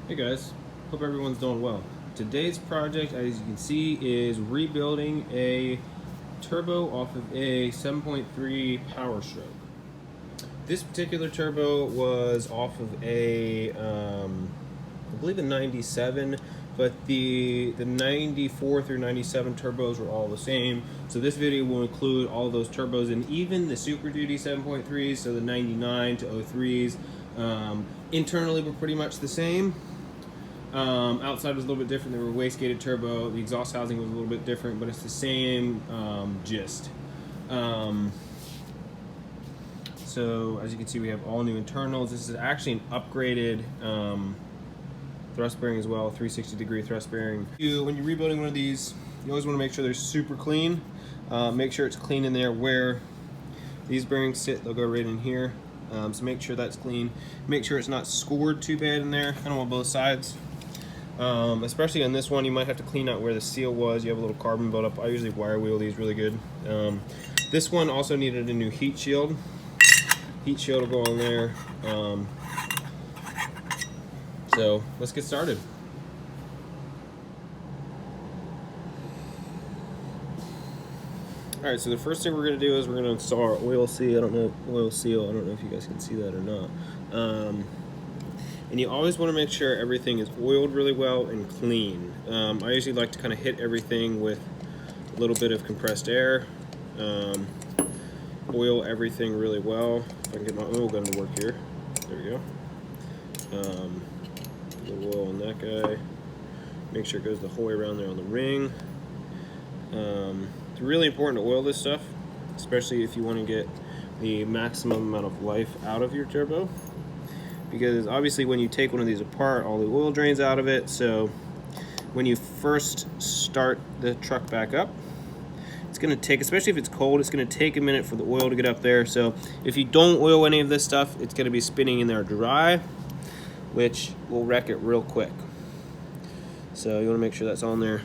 Hey guys, hope everyone's doing well. Today's project, as you can see, is rebuilding a turbo off of a 7.3 Power Stroke. This particular turbo was off of I believe a 97, but the 94 through 97 turbos were all the same. So this video will include all those turbos and even the Super Duty 7.3s, so the 99 to 03s. Internally were pretty much the same. Outside was a little bit different. They were wastegated turbo. The exhaust housing was a little bit different, but it's the same gist. So as you can see, we have all new internals. This is actually an upgraded thrust bearing as well, 360-degree thrust bearing. When you're rebuilding one of these, you always want to make sure they're super clean. Make sure it's clean in there where these bearings sit. They'll go right in here. So make sure that's clean. Make sure it's not scored too bad in there, kind of on both sides. Especially on this one, you might have to clean out where the seal was. You have a little carbon buildup. I usually wire wheel these really good. This one also needed a new heat shield. Heat shield will go on there. So let's get started. All right, so the first thing we're gonna do is we're gonna install our oil seal. I don't know if you guys can see that or not. And you always want to make sure everything is oiled really well and clean. I usually like to kind of hit everything with a little bit of compressed air. Oil everything really well. If I can get my oil gun to work here. There we go. A little oil on that guy. Make sure it goes the whole way around there on the ring. It's really important to oil this stuff, especially if you want to get the maximum amount of life out of your turbo. Because obviously when you take one of these apart, all the oil drains out of it. So when you first start the truck back up, it's gonna take, especially if it's cold, it's gonna take a minute for the oil to get up there. So if you don't oil any of this stuff, it's gonna be spinning in there dry, which will wreck it real quick. So you wanna make sure that's on there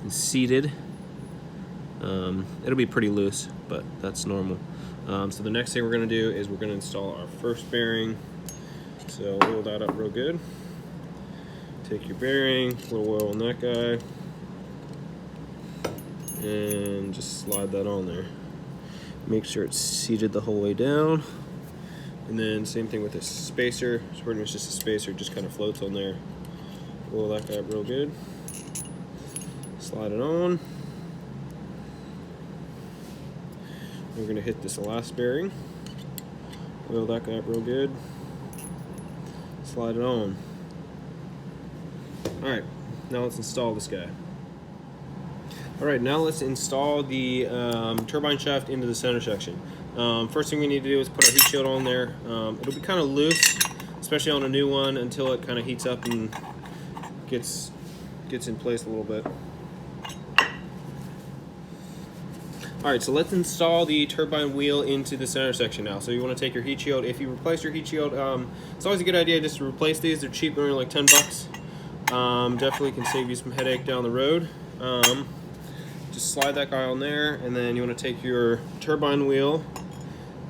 and seated. It'll be pretty loose, but that's normal. So the next thing we're gonna do is we're gonna install our first bearing. So oil that up real good. Take your bearing, a little oil on that guy, and just slide that on there. Make sure it's seated the whole way down. And then same thing with this spacer. So pretty much just a spacer, just kind of floats on there. Oil that guy up real good. Slide it on. We're gonna hit this last bearing. Oil that guy up real good. Slide it on. All right, now let's install this guy. All right, now let's install the turbine shaft into the center section. First thing we need to do is put our heat shield on there. It'll be kind of loose, especially on a new one, until it kind of heats up and gets in place a little bit. All right, so let's install the turbine wheel into the center section now. So you want to take your heat shield. If you replace your heat shield, it's always a good idea just to replace these. They're cheap, they're only like 10 bucks. Definitely can save you some headache down the road. Just slide that guy on there, and then you want to take your turbine wheel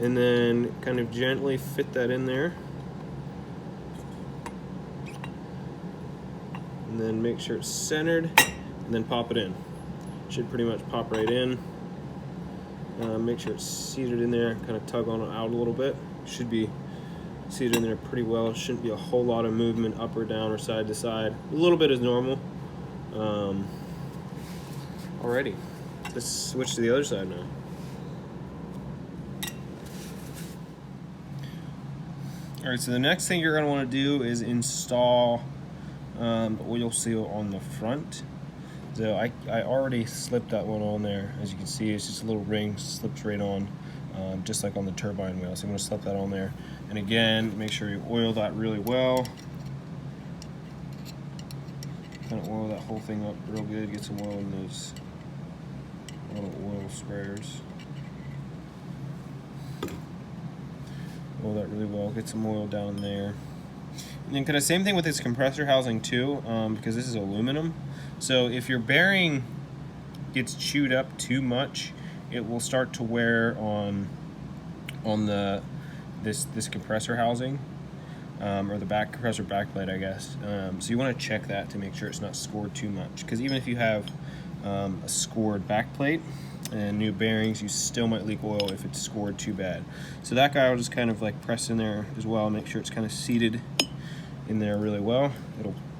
and then kind of gently fit that in there. And then make sure it's centered, and then pop it in. Should pretty much pop right in. Make sure it's seated in there, kind of tug on it out a little bit. Should be seated in there pretty well. Shouldn't be a whole lot of movement up or down or side to side. A little bit is normal. Alrighty, let's switch to the other side now. Alright, so the next thing you're going to want to do is install the oil seal on the front. So I already slipped that one on there. As you can see, it's just a little ring, slips right on, just like on the turbine wheel. So I'm going to slip that on there. And again, make sure you oil that really well. Kind of oil that whole thing up real good. Get some oil in those little oil sprayers. Oil that really well. Get some oil down there. And then kind of same thing with this compressor housing too, because this is aluminum. So if your bearing gets chewed up too much, it will start to wear on this compressor housing. or the back compressor backplate, I guess. So you want to check that to make sure it's not scored too much, because even if you have a scored backplate and new bearings, you still might leak oil if it's scored too bad. So that guy will just kind of like press in there as well, make sure it's kind of seated in there really well.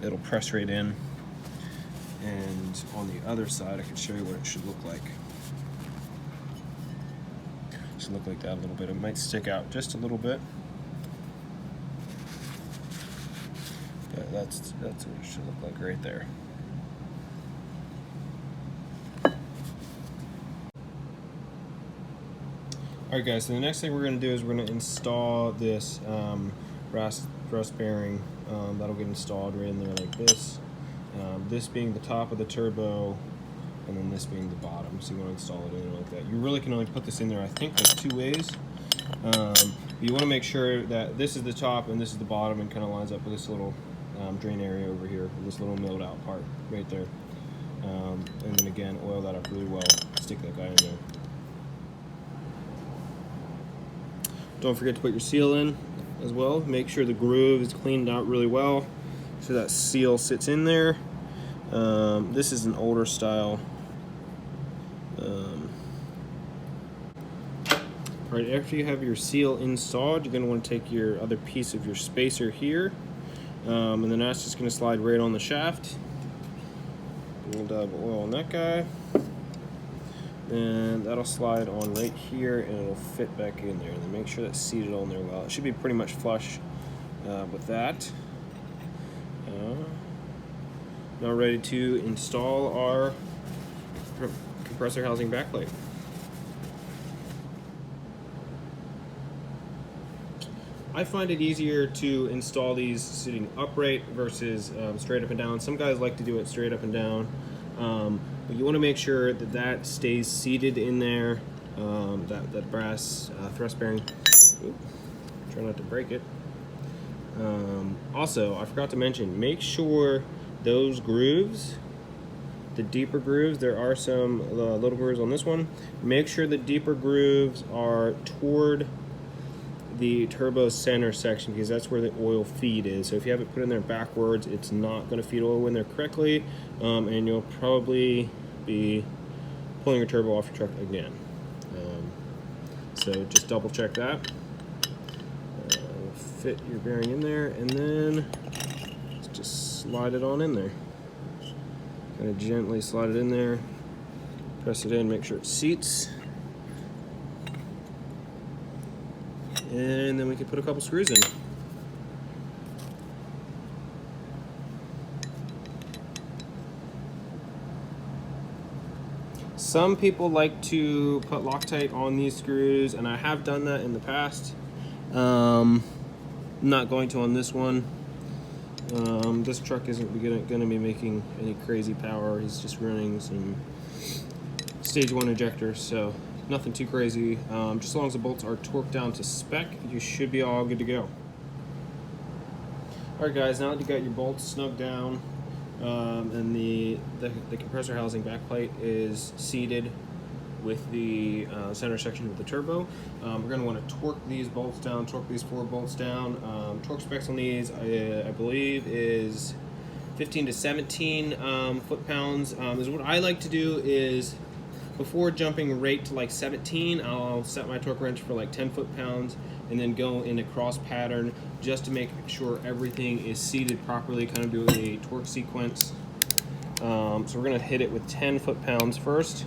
It'll press right in. And on the other side, I can show you what it should look like. It should look like that a little bit. It might stick out just a little bit, but that's what it should look like right there. Alright guys, so the next thing we're going to do is we're going to install this brass bearing that'll get installed right in there like this. This being the top of the turbo, and then this being the bottom. So you want to install it in there like that. You really can only put this in there, I think, like 2 ways. You want to make sure that this is the top and this is the bottom, and kind of lines up with this little drain area over here, this little milled out part right there. And then again, oil that up really well. Stick that guy in there. Don't forget to put your seal in as well. Make sure the groove is cleaned out really well so that seal sits in there. This is an older style. Alright, after you have your seal installed, you're going to want to take your other piece of your spacer here, and then that's just going to slide right on the shaft. A little dab of oil on that guy, and that'll slide on right here, and it'll fit back in there. And then make sure that's seated on there well. It should be pretty much flush with that. Now ready to install our compressor housing backplate. I find it easier to install these sitting upright versus straight up and down. Some guys like to do it straight up and down, but you want to make sure that that stays seated in there. That brass thrust bearing. Oops, try not to break it. Also, I forgot to mention, make sure those grooves, the deeper grooves, there are some little grooves on this one. Make sure the deeper grooves are toward the turbo center section, because that's where the oil feed is. So if you have it put in there backwards, it's not going to feed oil in there correctly, and you'll probably be pulling your turbo off your truck again. So just double check that. Fit your bearing in there, and then just slide it on in there. Kind of gently slide it in there, press it in, make sure it seats. And then we can put a couple screws in. Some people like to put Loctite on these screws, and I have done that in the past. I'm not going to on this one. This truck isn't going to be making any crazy power. He's just running some stage 1 injectors, so nothing too crazy. Just as long as the bolts are torqued down to spec, you should be all good to go. Alright guys, now that you got your bolts snugged down, and the compressor housing backplate is seated with the center section of the turbo, we're going to want to torque these bolts down, torque these 4 bolts down. Torque specs on these, I believe, is 15 to 17 foot-pounds. Is what I like to do is, before jumping right to like 17, I'll set my torque wrench for like 10 foot-pounds, and then go in a cross pattern just to make sure everything is seated properly, kind of do a torque sequence. So we're going to hit it with 10 foot-pounds first,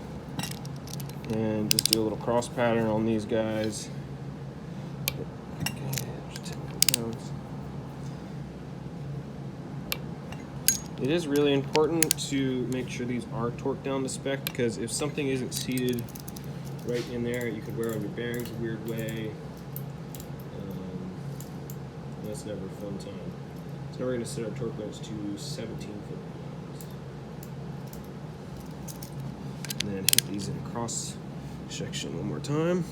and just do a little cross pattern on these guys. Okay, there's 10 foot-pounds. It is really important to make sure these are torqued down to spec, because if something isn't seated right in there, you could wear on your bearings a weird way. That's never a fun time. So now we're going to set our torque wrench to 17 foot-pounds. And then hit these in a cross section one more time.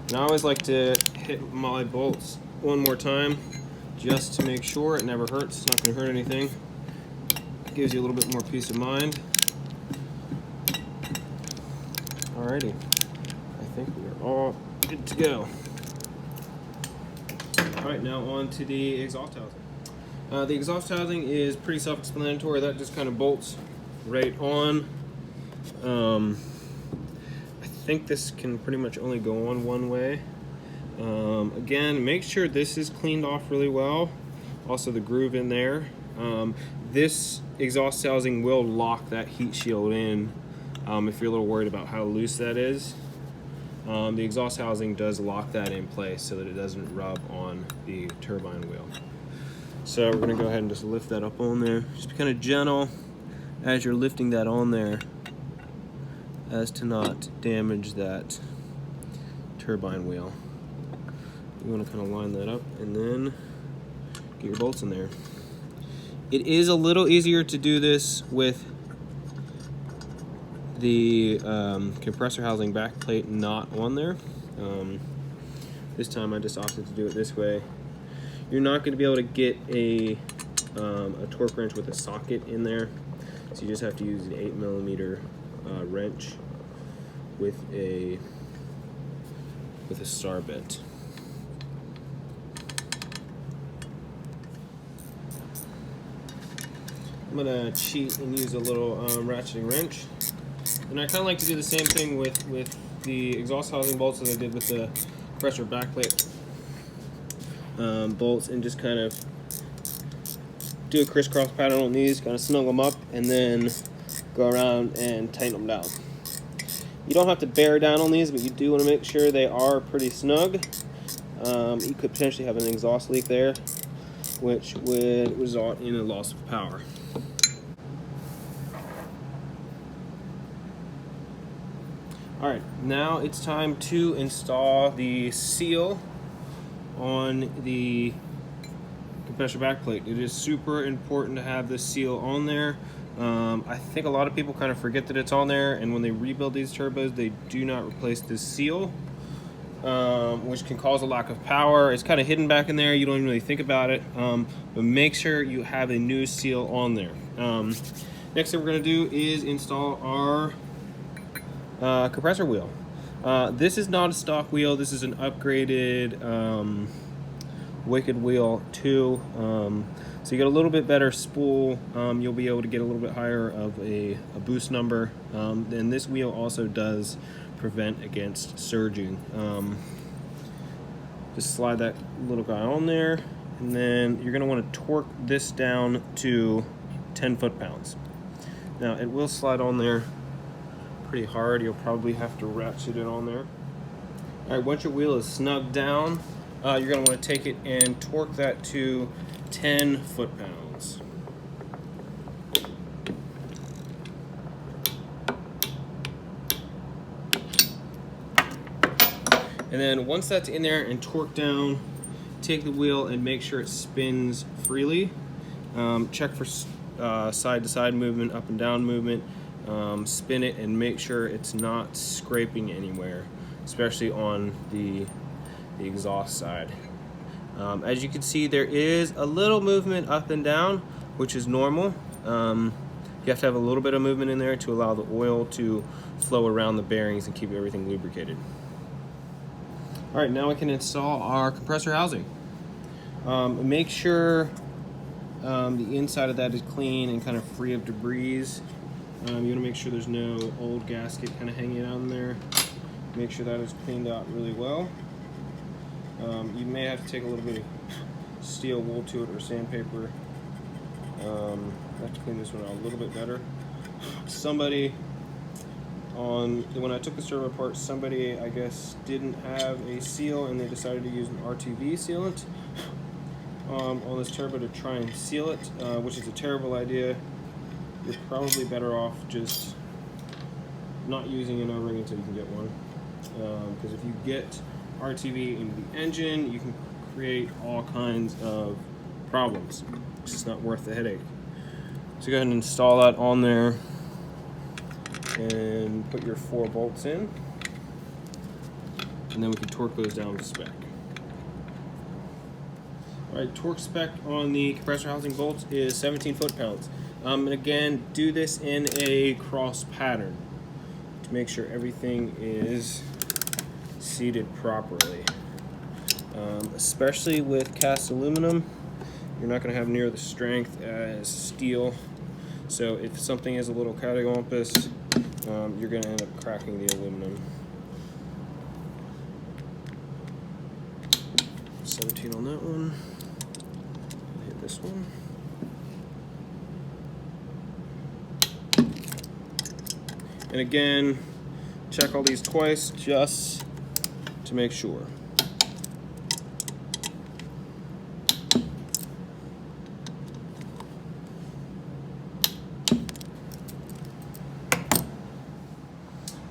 And I always like to hit my bolts one more time, just to make sure. It never hurts, it's not going to hurt anything. gives you a little bit more peace of mind. Alrighty, I think we are all good to go. Alright, now on to the exhaust housing. The exhaust housing is pretty self-explanatory. That just kind of bolts right on. I think this can pretty much only go on one way. Again, make sure this is cleaned off really well. Also the groove in there. This exhaust housing will lock that heat shield in if you're a little worried about how loose that is. The exhaust housing does lock that in place so that it doesn't rub on the turbine wheel. So we're gonna go ahead and just lift that up on there. Just be kind of gentle as you're lifting that on there as to not damage that turbine wheel. You wanna kind of line that up and then get your bolts in there. It is a little easier to do this with the compressor housing back plate not on there. This time I just opted to do it this way. You're not going to be able to get a torque wrench with a socket in there, so you just have to use an 8mm wrench with a star bit. I'm gonna cheat and use a little ratcheting wrench. And I kind of like to do the same thing with the exhaust housing bolts as I did with the compressor backplate bolts, and just kind of do a crisscross pattern on these, kind of snug them up, and then go around and tighten them down. You don't have to bear down on these, but you do want to make sure they are pretty snug. You could potentially have an exhaust leak there, which would result in a loss of power. Alright, now it's time to install the seal on the compressor backplate. It is super important to have this seal on there. I think a lot of people kind of forget that it's on there, and when they rebuild these turbos, they do not replace this seal, which can cause a lack of power. It's kind of hidden back in there. You don't even really think about it, but make sure you have a new seal on there. Next thing we're going to do is install our compressor wheel. This is not a stock wheel. This is an upgraded Wicked Wheel 2. So you get a little bit better spool. You'll be able to get a little bit higher of a boost number. And this wheel also does prevent against surging. Just slide that little guy on there, and then you're going to want to torque this down to 10 foot-pounds. Now it will slide on there pretty hard. You'll probably have to ratchet it on there. All right, once your wheel is snugged down, you're going to want to take it and torque that to 10 foot-pounds. And then once that's in there and torqued down, take the wheel and make sure it spins freely. Check for side-to-side movement, up and down movement. Spin it and make sure it's not scraping anywhere, especially on the exhaust side. As you can see, there is a little movement up and down, which is normal. You have to have a little bit of movement in there to allow the oil to flow around the bearings and keep everything lubricated. All right, now we can install our compressor housing. Make sure the inside of that is clean and kind of free of debris. You want to make sure there's no old gasket kind of hanging out in there. Make sure that is cleaned out really well. You may have to take a little bit of steel wool to it or sandpaper. I have to clean this one out a little bit better. When I took the servo apart, somebody, I guess, didn't have a seal, and they decided to use an RTV sealant on this turbo to try and seal it, which is a terrible idea. You're probably better off just not using an O-ring until you can get one. Because if you get RTV into the engine, you can create all kinds of problems. It's just not worth the headache. So go ahead and install that on there and put your 4 bolts in, and then we can torque those down to spec. Alright, torque spec on the compressor housing bolts is 17 foot-pounds. And again, do this in a cross pattern to make sure everything is seated properly. Especially with cast aluminum, you're not going to have near the strength as steel. So if something is a little cattywampus, you're going to end up cracking the aluminum. 17 on that one. Hit this one. And again, check all these twice just to make sure.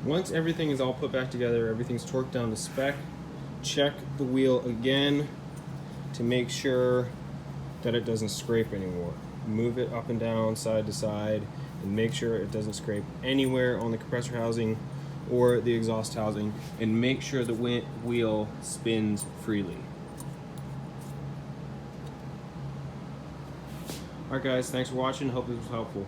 Once everything is all put back together, everything's torqued down to spec, check the wheel again to make sure that it doesn't scrape anymore. Move it up and down, side to side, and make sure it doesn't scrape anywhere on the compressor housing or the exhaust housing, and make sure the wheel spins freely. Alright guys, thanks for watching. Hope this was helpful.